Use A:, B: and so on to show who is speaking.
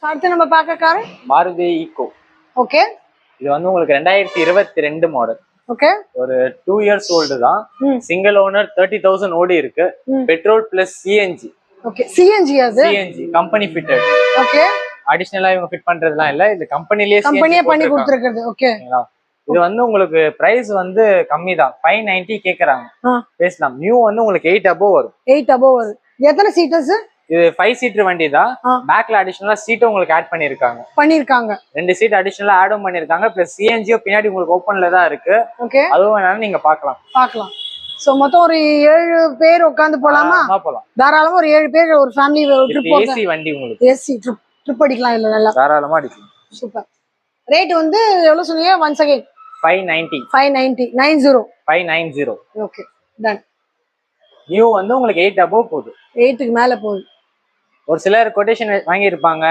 A: அடுத்து நம்ம பார்க்க கார்
B: மாருதி ஈக்கோ.
A: ஓகே.
B: இது வந்து உங்களுக்கு 2022 மாடல்.
A: ஓகே.
B: ஒரு 2 இயர்ஸ் ஓல்டு தான். சிங்கிள் ஓனர், 30,000 ஓடி இருக்கு. Petrol plus CNG.
A: Okay. CNG அது?
B: CNG company fitted.
A: ஓகே.
B: அடிஷனலா இவங்க ஃபிட் பண்றதெல்லாம் இல்ல, இது கம்பெனிலேயே
A: பண்ணி கொடுத்திருக்கிறது. ஓகே.
B: இது வந்து உங்களுக்கு பிரைஸ் வந்து கம்மி தான், 590 கேக்குறாங்க. பேசலாம். நியூ வந்து உங்களுக்கு 8 above வரும்.
A: 8 above வரும். எத்தனை சீட்டர்ஸ்?
B: இது 5 சீட்டர் வண்டி தான். பேக்ல அடிஷனலா சீட் உங்களுக்கு ஆட் பண்ணிருக்காங்க.
A: 2
B: சீட் அடிஷனலா ஆடும் பண்ணிருக்காங்க. பிளஸ் சிஎன்ஜியோ பின்னாடி உங்களுக்கு ஓபன்ல தான் இருக்கு.
A: ஓகே.
B: அதுவும் வேணாலும் நீங்க பார்க்கலாம்.
A: சோ மொத்தம் ஒரு 7 பேர் உட்கார்ந்து போலாமா?
B: போலாம்.
A: தாராளமா ஒரு 7 பேர் ஒரு ஃபேமிலி ட்ரிப் போலாம்.
B: ஏசி வண்டி உங்களுக்கு.
A: ஏசி ட்ரிப் அடிக்கலாம் இல்ல, நல்லா
B: தாராளமா அடிக்கலாம்.
A: சூப்பர். ரேட் வந்து எவ்வளவு சொன்னீங்க? once again
B: 590.
A: 590. Okay, done.
B: New வந்து உங்களுக்கு 8 above போகுது.
A: 8க்கு மேல போகுது.
B: ஒரு சிலர் கொட்டேஷன் வாங்கி இருப்பாங்க,